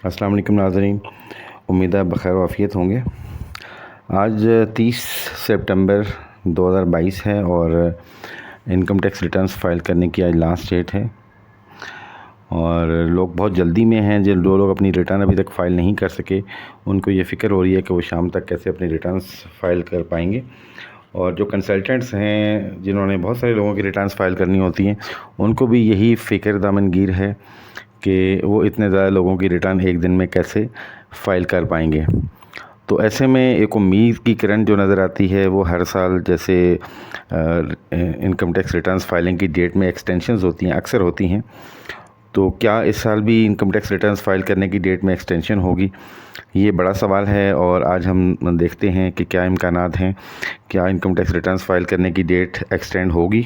السلام علیکم ناظرین، امید ہے بخیر و عافیت ہوں گے۔ آج 30 سپٹمبر 2022 ہے اور انکم ٹیکس ریٹرنز فائل کرنے کی آج لاسٹ ڈیٹ ہے، اور لوگ بہت جلدی میں ہیں۔ جو لوگ اپنی ریٹرن ابھی تک فائل نہیں کر سکے، ان کو یہ فکر ہو رہی ہے کہ وہ شام تک کیسے اپنی ریٹرنز فائل کر پائیں گے، اور جو کنسلٹنٹس ہیں جنہوں نے بہت سارے لوگوں کی ریٹرنز فائل کرنی ہوتی ہیں، ان کو بھی یہی فکر دامن گیر ہے کہ وہ اتنے زیادہ لوگوں کی ریٹرن ایک دن میں کیسے فائل کر پائیں گے۔ تو ایسے میں ایک امید کی کرن جو نظر آتی ہے، وہ ہر سال جیسے انکم ٹیکس ریٹرنز فائلنگ کی ڈیٹ میں ایکسٹینشنز ہوتی ہیں، اکثر ہوتی ہیں، تو کیا اس سال بھی انکم ٹیکس ریٹرنز فائل کرنے کی ڈیٹ میں ایکسٹینشن ہوگی؟ یہ بڑا سوال ہے، اور آج ہم دیکھتے ہیں کہ کیا امکانات ہیں، کیا انکم ٹیکس ریٹرنز فائل کرنے کی ڈیٹ ایکسٹینڈ ہوگی۔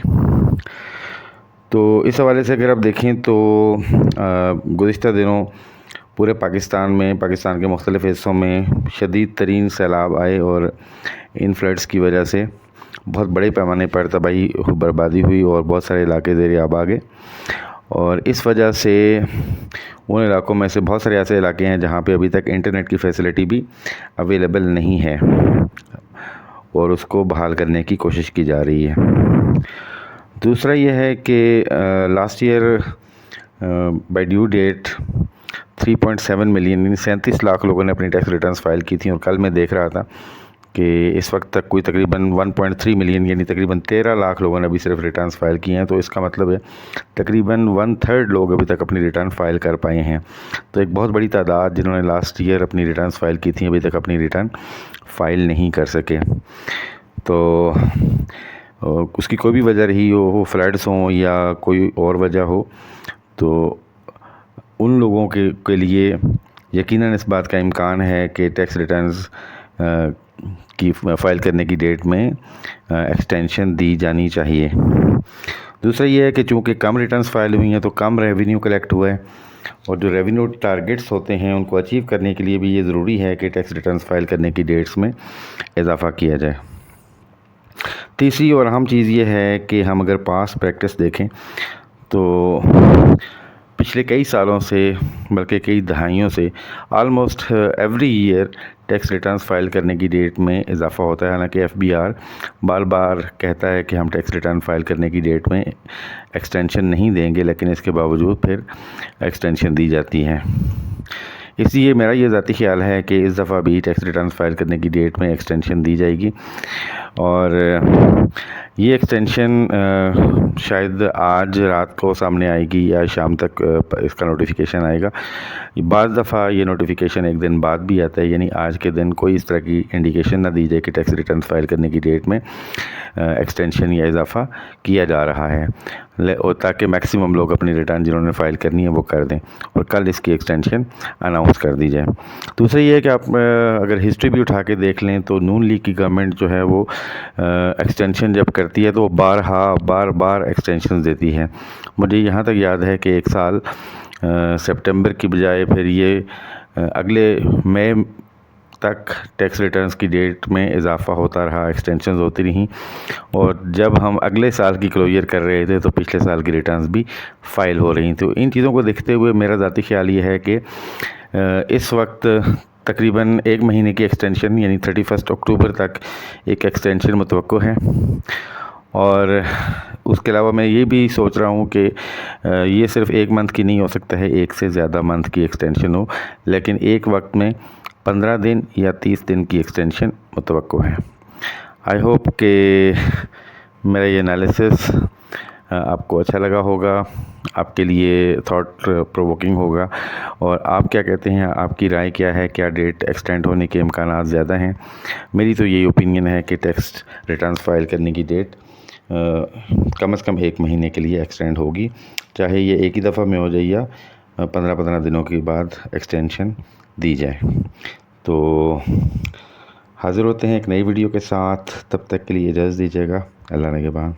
تو اس حوالے سے اگر آپ دیکھیں تو گزشتہ دنوں پورے پاکستان کے مختلف حصوں میں شدید ترین سیلاب آئے، اور ان فلڈز کی وجہ سے بہت بڑے پیمانے پر تباہی بربادی ہوئی اور بہت سارے علاقے زیر آب آ گئے۔ اور اس وجہ سے ان علاقوں میں سے بہت سارے ایسے علاقے ہیں جہاں پہ ابھی تک انٹرنیٹ کی فیسلٹی بھی اویلیبل نہیں ہے، اور اس کو بحال کرنے کی کوشش کی جا رہی ہے۔ دوسرا یہ ہے کہ last year by due date 3.7 million یعنی 37 لاکھ لوگوں نے اپنی ٹیکس ریٹرنز فائل کی تھیں، اور کل میں دیکھ رہا تھا کہ اس وقت تک کوئی تقریباً 1.3 ملین یعنی تقریباً 13 لاکھ لوگوں نے ابھی صرف ریٹرنز فائل کی ہیں۔ تو اس کا مطلب ہے تقریباً 1/3 لوگ ابھی تک اپنی ریٹرن فائل کر پائے ہیں۔ تو ایک بہت بڑی تعداد جنہوں نے لاسٹ ایئر اپنی ریٹرنز فائل کی تھیں ابھی تک اپنی ریٹرن فائل نہیں کر سکے۔ تو اس کی کوئی بھی وجہ رہی ہو، فلڈز ہوں یا کوئی اور وجہ ہو، تو ان لوگوں کے لیے یقیناً اس بات کا امکان ہے کہ ٹیکس ریٹرنز کی فائل کرنے کی ڈیٹ میں ایکسٹینشن دی جانی چاہیے۔ دوسرا یہ ہے کہ چونکہ کم ریٹرنز فائل ہوئی ہیں تو کم ریونیو کلیکٹ ہوا ہے، اور جو ریونیو ٹارگٹس ہوتے ہیں ان کو اچیو کرنے کے لیے بھی یہ ضروری ہے کہ ٹیکس ریٹرنز فائل کرنے کی ڈیٹس میں اضافہ کیا جائے۔ تیسری اور اہم چیز یہ ہے کہ ہم اگر پاسٹ پریکٹس دیکھیں تو پچھلے کئی سالوں سے بلکہ کئی دہائیوں سے almost every year tax returns file کرنے کی ڈیٹ میں اضافہ ہوتا ہے۔ حالانکہ FBR بار بار کہتا ہے کہ ہم ٹیکس ریٹرن فائل کرنے کی ڈیٹ میں ایکسٹینشن نہیں دیں گے، لیکن اس کے باوجود پھر ایکسٹینشن دی جاتی ہے۔ اس لیے میرا یہ ذاتی خیال ہے کہ اس دفعہ بھی ٹیکس ریٹرنز فائل کرنے کی ڈیٹ میں ایکسٹینشن دی جائے گی، اور یہ ایکسٹینشن شاید آج رات کو سامنے آئے گی یا شام تک اس کا نوٹیفیکیشن آئے گا۔ بعض دفعہ یہ نوٹیفیکیشن ایک دن بعد بھی آتا ہے، یعنی آج کے دن کوئی اس طرح کی انڈیکیشن نہ دی جائے کہ ٹیکس ریٹرنز فائل کرنے کی ڈیٹ میں ایکسٹینشن یا اضافہ کیا جا رہا ہے، اور تاکہ میکسیمم لوگ اپنی ریٹرن جنہوں نے فائل کرنی ہے وہ کر دیں، اور کل اس کی ایکسٹینشن اناؤنس کر دی جائے۔ دوسرا یہ ہے کہ آپ اگر ہسٹری بھی اٹھا کے دیکھ لیں تو نون لیگ کی گورنمنٹ جو ہے وہ ایکسٹینشن جب کرتی ہے تو وہ بار بار ایکسٹینشن دیتی ہے۔ مجھے یہاں تک یاد ہے کہ ایک سال سپٹمبر کی بجائے پھر یہ اگلے مئی تک ٹیکس ریٹرنز کی ڈیٹ میں اضافہ ہوتا رہا، ایکسٹینشنز ہوتی رہیں، اور جب ہم اگلے سال کی کلوجر کر رہے تھے تو پچھلے سال کی ریٹرنز بھی فائل ہو رہی تھیں۔ تو ان چیزوں کو دیکھتے ہوئے میرا ذاتی خیال یہ ہے کہ اس وقت تقریباً ایک مہینے کی ایکسٹینشن یعنی 31 اکتوبر تک ایک ایکسٹینشن متوقع ہے، اور اس کے علاوہ میں یہ بھی سوچ رہا ہوں کہ یہ صرف ایک منتھ کی نہیں ہو سکتا ہے، ایک سے زیادہ منتھ کی ایکسٹینشن ہو، لیکن ایک وقت میں 15 دن یا 30 دن کی ایکسٹینشن متوقع ہے۔ آئی ہوپ کہ میرا یہ انالیسس آپ کو اچھا لگا ہوگا، آپ کے لیے تھاٹ پرووکنگ ہوگا، اور آپ کیا کہتے ہیں، آپ کی رائے کیا ہے، کیا ڈیٹ ایکسٹینڈ ہونے کے امکانات زیادہ ہیں؟ میری تو یہی اوپینین ہے کہ ٹیکس ریٹرنز فائل کرنے کی ڈیٹ کم از کم ایک مہینے کے لیے ایکسٹینڈ ہوگی، چاہے یہ ایک ہی دفعہ میں ہو جائے یا 15 دنوں کے بعد ایکسٹینشن دی جائے۔ تو حاضر ہوتے ہیں ایک نئی ویڈیو کے ساتھ، تب تک کے لیے اجازت دیجیے گا۔ اللہ نگہبان۔